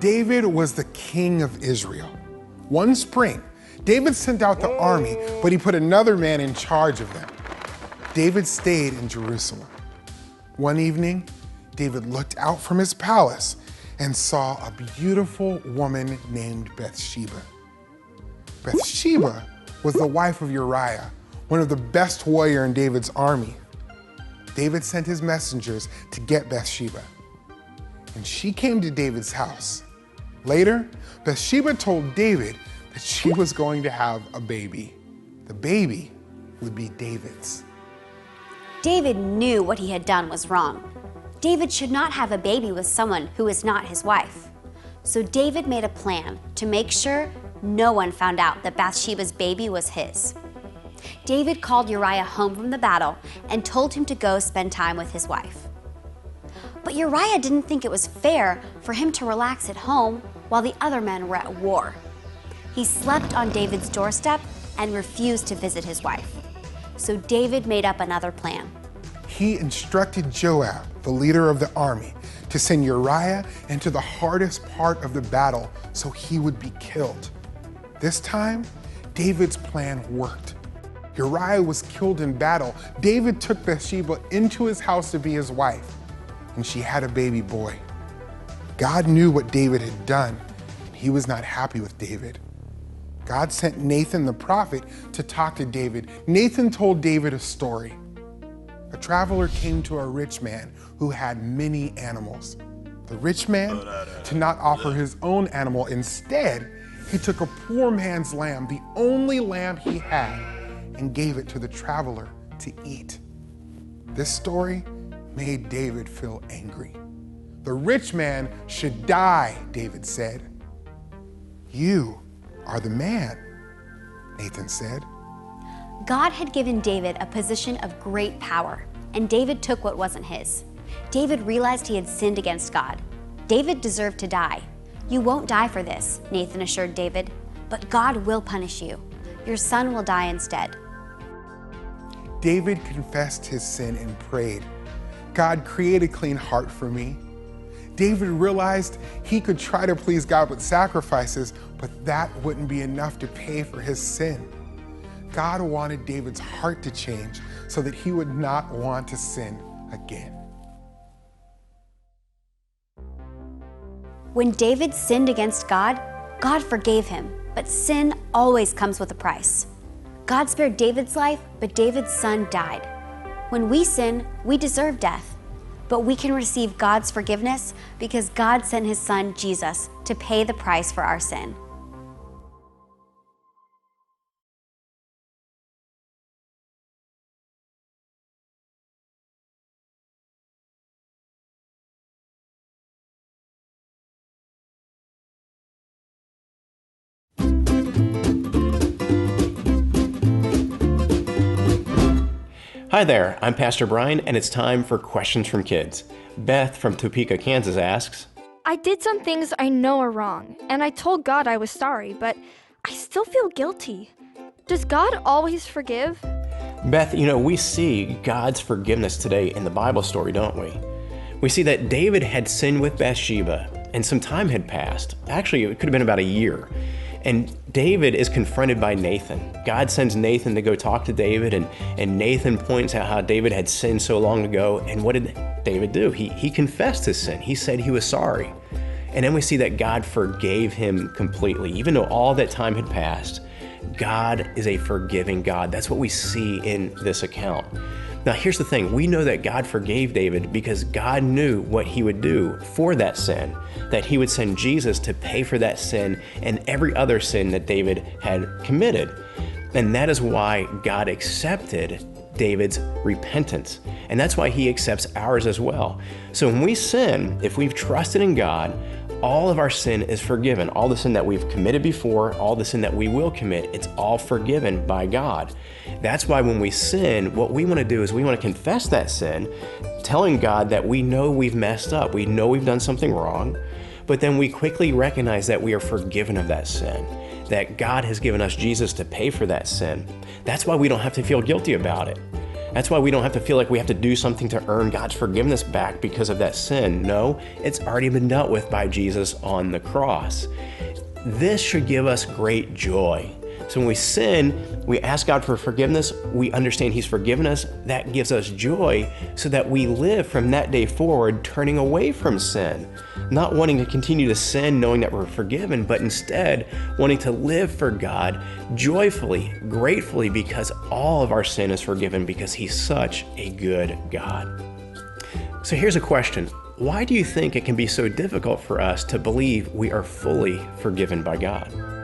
David was the king of Israel. One spring, David sent out the army, but he put another man in charge of them. David stayed in Jerusalem. One evening, David looked out from his palace and saw a beautiful woman named Bathsheba. Bathsheba was the wife of Uriah, one of the best warriors in David's army. David sent his messengers to get Bathsheba, and she came to David's house. Later, Bathsheba told David that she was going to have a baby. The baby would be David's. David knew what he had done was wrong. David should not have a baby with someone who is not his wife. So David made a plan to make sure no one found out that Bathsheba's baby was his. David called Uriah home from the battle and told him to go spend time with his wife. But Uriah didn't think it was fair for him to relax at home while the other men were at war. He slept on David's doorstep and refused to visit his wife. So David made up another plan. He instructed Joab, the leader of the army, to send Uriah into the hardest part of the battle so he would be killed. This time, David's plan worked. Uriah was killed in battle. David took Bathsheba into his house to be his wife, and she had a baby boy. God knew what David had done, and he was not happy with David. God sent Nathan the prophet to talk to David. Nathan told David a story. A traveler came to a rich man who had many animals. The rich man did not offer his own animal. Instead, he took a poor man's lamb, the only lamb he had, and gave it to the traveler to eat. This story made David feel angry. The rich man should die, David said. You are the man, Nathan said. God had given David a position of great power, and David took what wasn't his. David realized he had sinned against God. David deserved to die. You won't die for this, Nathan assured David, but God will punish you. Your son will die instead. David confessed his sin and prayed, God, create a clean heart for me. David realized he could try to please God with sacrifices, but that wouldn't be enough to pay for his sin. God wanted David's heart to change so that he would not want to sin again. When David sinned against God, God forgave him, but sin always comes with a price. God spared David's life, but David's son died. When we sin, we deserve death. But we can receive God's forgiveness because God sent his son, Jesus, to pay the price for our sin. Hi there, I'm Pastor Brian, and it's time for Questions from Kids. Beth from Topeka, Kansas asks, I did some things I know are wrong, and I told God I was sorry, but I still feel guilty. Does God always forgive? Beth, we see God's forgiveness today in the Bible story, don't we? We see that David had sinned with Bathsheba, and some time had passed. Actually, it could have been about a year. And David is confronted by Nathan. God sends Nathan to go talk to David, and Nathan points out how David had sinned so long ago. And what did David do? He confessed his sin. He said he was sorry. And then we see that God forgave him completely. Even though all that time had passed, God is a forgiving God. That's what we see in this account. Now, here's the thing. We know that God forgave David because God knew what he would do for that sin, that he would send Jesus to pay for that sin and every other sin that David had committed. And that is why God accepted David's repentance. And that's why he accepts ours as well. So when we sin, if we've trusted in God, all of our sin is forgiven. All the sin that we've committed before, all the sin that we will commit, it's all forgiven by God. That's why when we sin, what we want to do is we want to confess that sin, telling God that we know we've messed up, we know we've done something wrong, but then we quickly recognize that we are forgiven of that sin, that God has given us Jesus to pay for that sin. That's why we don't have to feel guilty about it. That's why we don't have to feel like we have to do something to earn God's forgiveness back because of that sin. No, it's already been dealt with by Jesus on the cross. This should give us great joy. So when we sin, we ask God for forgiveness, we understand He's forgiven us, that gives us joy so that we live from that day forward turning away from sin. Not wanting to continue to sin knowing that we're forgiven, but instead wanting to live for God joyfully, gratefully, because all of our sin is forgiven because He's such a good God. So here's a question. Why do you think it can be so difficult for us to believe we are fully forgiven by God?